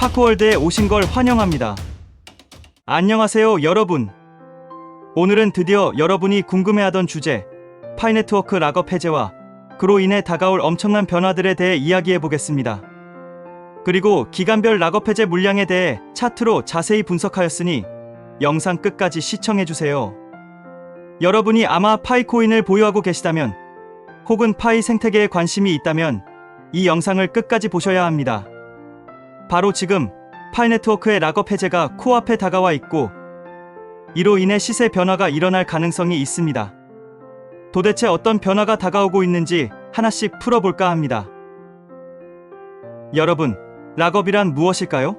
파크월드에 오신 걸 환영합니다. 안녕하세요, 여러분. 오늘은 드디어 여러분이 궁금해하던 주제, 파이네트워크 락업 해제와 그로 인해 다가올 엄청난 변화들에 대해 이야기해 보겠습니다. 그리고 기간별 락업 해제 물량에 대해 차트로 자세히 분석하였으니 영상 끝까지 시청해 주세요. 여러분이 아마 파이코인을 보유하고 계시다면 혹은 파이 생태계에 관심이 있다면 이 영상을 끝까지 보셔야 합니다. 바로 지금 파이네트워크의 락업 해제가 코앞에 다가와 있고 이로 인해 시세 변화가 일어날 가능성이 있습니다. 도대체 어떤 변화가 다가오고 있는지 하나씩 풀어볼까 합니다. 여러분, 락업이란 무엇일까요?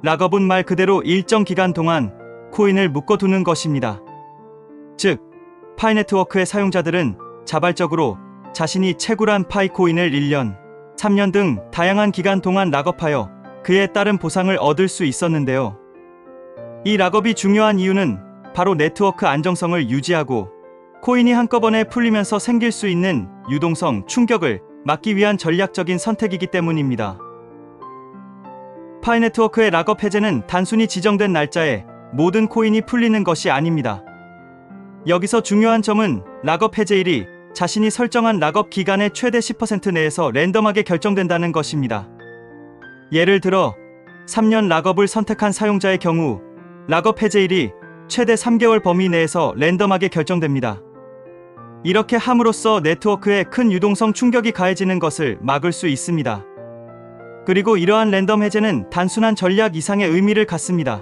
락업은 말 그대로 일정 기간 동안 코인을 묶어두는 것입니다. 즉, 파이네트워크의 사용자들은 자발적으로 자신이 채굴한 파이코인을 1년, 3년 등 다양한 기간 동안 락업하여 그에 따른 보상을 얻을 수 있었는데요. 이 락업이 중요한 이유는 바로 네트워크 안정성을 유지하고 코인이 한꺼번에 풀리면서 생길 수 있는 유동성 충격을 막기 위한 전략적인 선택이기 때문입니다. 파이네트워크의 락업 해제는 단순히 지정된 날짜에 모든 코인이 풀리는 것이 아닙니다. 여기서 중요한 점은 락업 해제일이 자신이 설정한 락업 기간의 최대 10% 내에서 랜덤하게 결정된다는 것입니다. 예를 들어 3년 락업을 선택한 사용자의 경우 락업 해제일이 최대 3개월 범위 내에서 랜덤하게 결정됩니다. 이렇게 함으로써 네트워크에 큰 유동성 충격이 가해지는 것을 막을 수 있습니다. 그리고 이러한 랜덤 해제는 단순한 전략 이상의 의미를 갖습니다.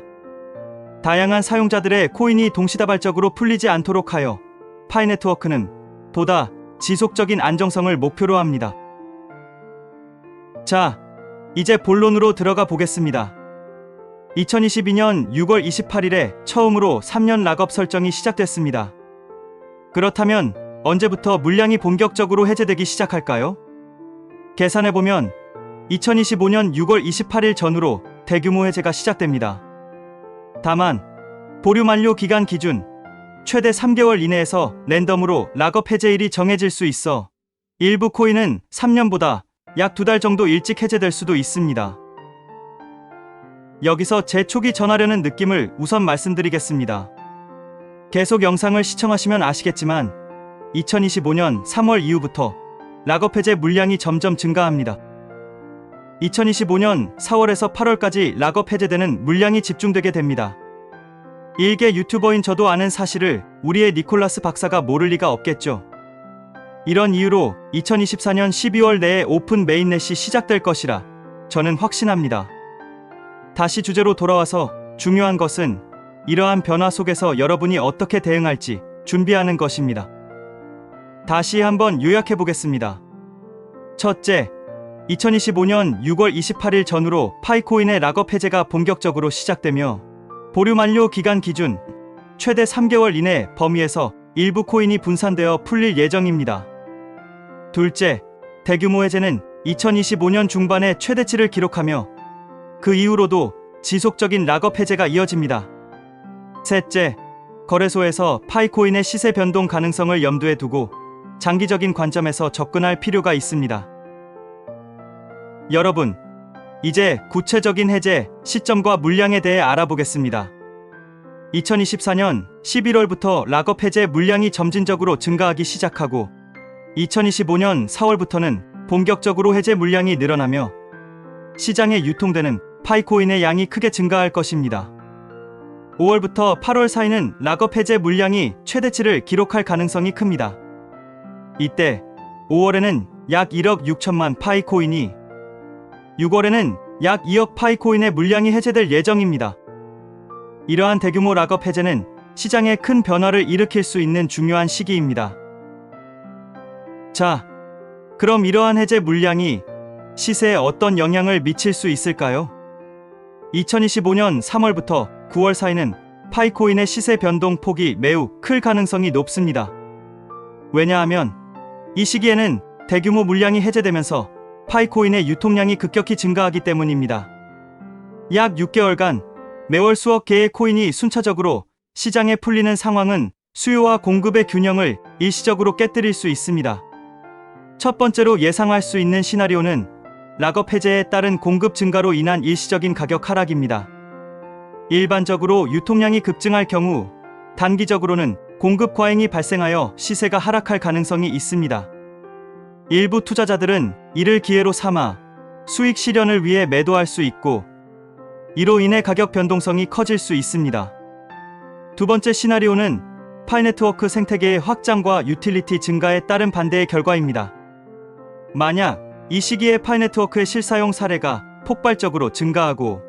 다양한 사용자들의 코인이 동시다발적으로 풀리지 않도록 하여 파이네트워크는 보다 지속적인 안정성을 목표로 합니다. 자, 이제 본론으로 들어가 보겠습니다. 2022년 6월 28일에 처음으로 3년 락업 설정이 시작됐습니다. 그렇다면 언제부터 물량이 본격적으로 해제되기 시작할까요? 계산해보면 2025년 6월 28일 전후로 대규모 해제가 시작됩니다. 다만 보류 만료 기간 기준 최대 3개월 이내에서 랜덤으로 락업 해제일이 정해질 수 있어 일부 코인은 3년보다 약 2달 정도 일찍 해제될 수도 있습니다. 여기서 제 초기 전하려는 느낌을 우선 말씀드리겠습니다. 계속 영상을 시청하시면 아시겠지만 2025년 3월 이후부터 락업 해제 물량이 점점 증가합니다. 2025년 4월에서 8월까지 락업 해제되는 물량이 집중되게 됩니다. 일개 유튜버인 저도 아는 사실을 우리의 니콜라스 박사가 모를 리가 없겠죠. 이런 이유로 2024년 12월 내에 오픈 메인넷이 시작될 것이라 저는 확신합니다. 다시 주제로 돌아와서 중요한 것은 이러한 변화 속에서 여러분이 어떻게 대응할지 준비하는 것입니다. 다시 한번 요약해 보겠습니다. 첫째, 2025년 6월 28일 전후로 파이코인의 락업 해제가 본격적으로 시작되며 보류 만료 기간 기준 최대 3개월 이내 범위에서 일부 코인이 분산되어 풀릴 예정입니다. 둘째, 대규모 해제는 2025년 중반에 최대치를 기록하며 그 이후로도 지속적인 락업 해제가 이어집니다. 셋째, 거래소에서 파이코인의 시세 변동 가능성을 염두에 두고 장기적인 관점에서 접근할 필요가 있습니다. 여러분, 이제 구체적인 해제 시점과 물량에 대해 알아보겠습니다. 2024년 11월부터 락업 해제 물량이 점진적으로 증가하기 시작하고 2025년 4월부터는 본격적으로 해제 물량이 늘어나며 시장에 유통되는 파이코인의 양이 크게 증가할 것입니다. 5월부터 8월 사이는 락업 해제 물량이 최대치를 기록할 가능성이 큽니다. 이때 5월에는 약 1억 6천만 파이코인이 6월에는 약 2억 파이코인의 물량이 해제될 예정입니다. 이러한 대규모 락업 해제는 시장에 큰 변화를 일으킬 수 있는 중요한 시기입니다. 자, 그럼 이러한 해제 물량이 시세에 어떤 영향을 미칠 수 있을까요? 2025년 3월부터 9월 사이는 파이코인의 시세 변동 폭이 매우 클 가능성이 높습니다. 왜냐하면 이 시기에는 대규모 물량이 해제되면서 파이코인의 유통량이 급격히 증가하기 때문입니다. 약 6개월간 매월 수억 개의 코인이 순차적으로 시장에 풀리는 상황은 수요와 공급의 균형을 일시적으로 깨뜨릴 수 있습니다. 첫 번째로 예상할 수 있는 시나리오는 락업 해제에 따른 공급 증가로 인한 일시적인 가격 하락입니다. 일반적으로 유통량이 급증할 경우 단기적으로는 공급 과잉이 발생하여 시세가 하락할 가능성이 있습니다. 일부 투자자들은 이를 기회로 삼아 수익 실현을 위해 매도할 수 있고, 이로 인해 가격 변동성이 커질 수 있습니다. 두 번째 시나리오는 파이네트워크 생태계의 확장과 유틸리티 증가에 따른 반대의 결과입니다. 만약 이 시기에 파이네트워크의 실사용 사례가 폭발적으로 증가하고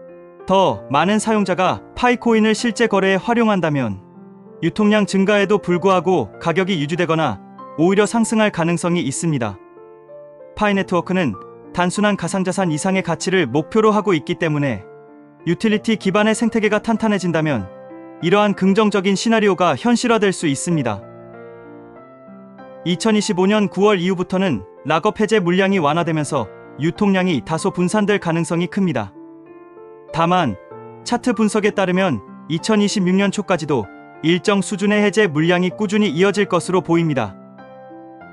더 많은 사용자가 파이코인을 실제 거래에 활용한다면 유통량 증가에도 불구하고 가격이 유지되거나 오히려 상승할 가능성이 있습니다. 파이네트워크는 단순한 가상자산 이상의 가치를 목표로 하고 있기 때문에 유틸리티 기반의 생태계가 탄탄해진다면 이러한 긍정적인 시나리오가 현실화될 수 있습니다. 2025년 9월 이후부터는 락업 해제 물량이 완화되면서 유통량이 다소 분산될 가능성이 큽니다. 다만 차트 분석에 따르면 2026년 초까지도 일정 수준의 해제 물량이 꾸준히 이어질 것으로 보입니다.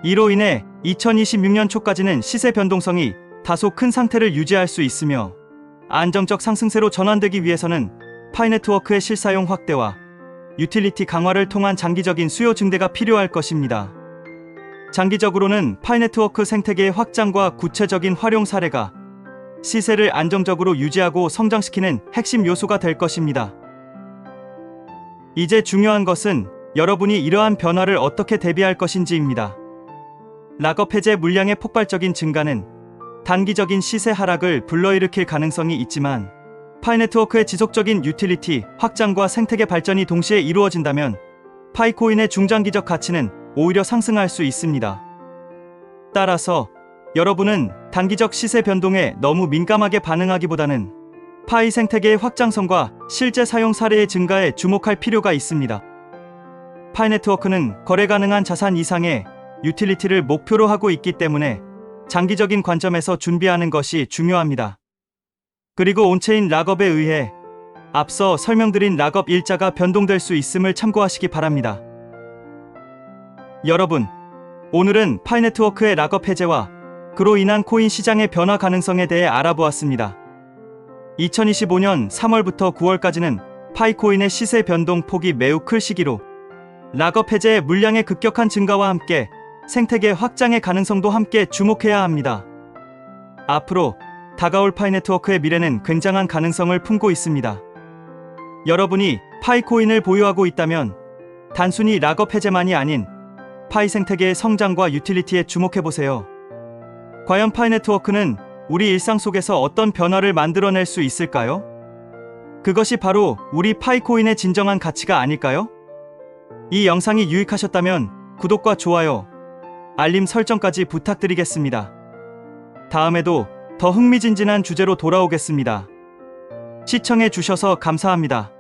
이로 인해 2026년 초까지는 시세 변동성이 다소 큰 상태를 유지할 수 있으며, 안정적 상승세로 전환되기 위해서는 파이네트워크의 실사용 확대와 유틸리티 강화를 통한 장기적인 수요 증대가 필요할 것입니다. 장기적으로는 파이네트워크 생태계의 확장과 구체적인 활용 사례가 시세를 안정적으로 유지하고 성장시키는 핵심 요소가 될 것입니다. 이제 중요한 것은 여러분이 이러한 변화를 어떻게 대비할 것인지입니다. 락업 해제 물량의 폭발적인 증가는 단기적인 시세 하락을 불러일으킬 가능성이 있지만, 파이네트워크의 지속적인 유틸리티 확장과 생태계 발전이 동시에 이루어진다면 파이코인의 중장기적 가치는 오히려 상승할 수 있습니다. 따라서 여러분은 단기적 시세 변동에 너무 민감하게 반응하기보다는 파이 생태계의 확장성과 실제 사용 사례의 증가에 주목할 필요가 있습니다. 파이네트워크는 거래 가능한 자산 이상의 유틸리티를 목표로 하고 있기 때문에 장기적인 관점에서 준비하는 것이 중요합니다. 그리고 온체인 락업에 의해 앞서 설명드린 락업 일자가 변동될 수 있음을 참고하시기 바랍니다. 여러분, 오늘은 파이네트워크의 락업 해제와 그로 인한 코인 시장의 변화 가능성에 대해 알아보았습니다. 2025년 3월부터 9월까지는 파이코인의 시세 변동 폭이 매우 클 시기로 락업 해제의 물량의 급격한 증가와 함께 생태계 확장의 가능성도 함께 주목해야 합니다. 앞으로 다가올 파이네트워크의 미래는 굉장한 가능성을 품고 있습니다. 여러분이 파이코인을 보유하고 있다면 단순히 락업 해제만이 아닌 파이 생태계의 성장과 유틸리티에 주목해보세요. 과연 파이네트워크는 우리 일상 속에서 어떤 변화를 만들어낼 수 있을까요? 그것이 바로 우리 파이코인의 진정한 가치가 아닐까요? 이 영상이 유익하셨다면 구독과 좋아요, 알림 설정까지 부탁드리겠습니다. 다음에도 더 흥미진진한 주제로 돌아오겠습니다. 시청해 주셔서 감사합니다.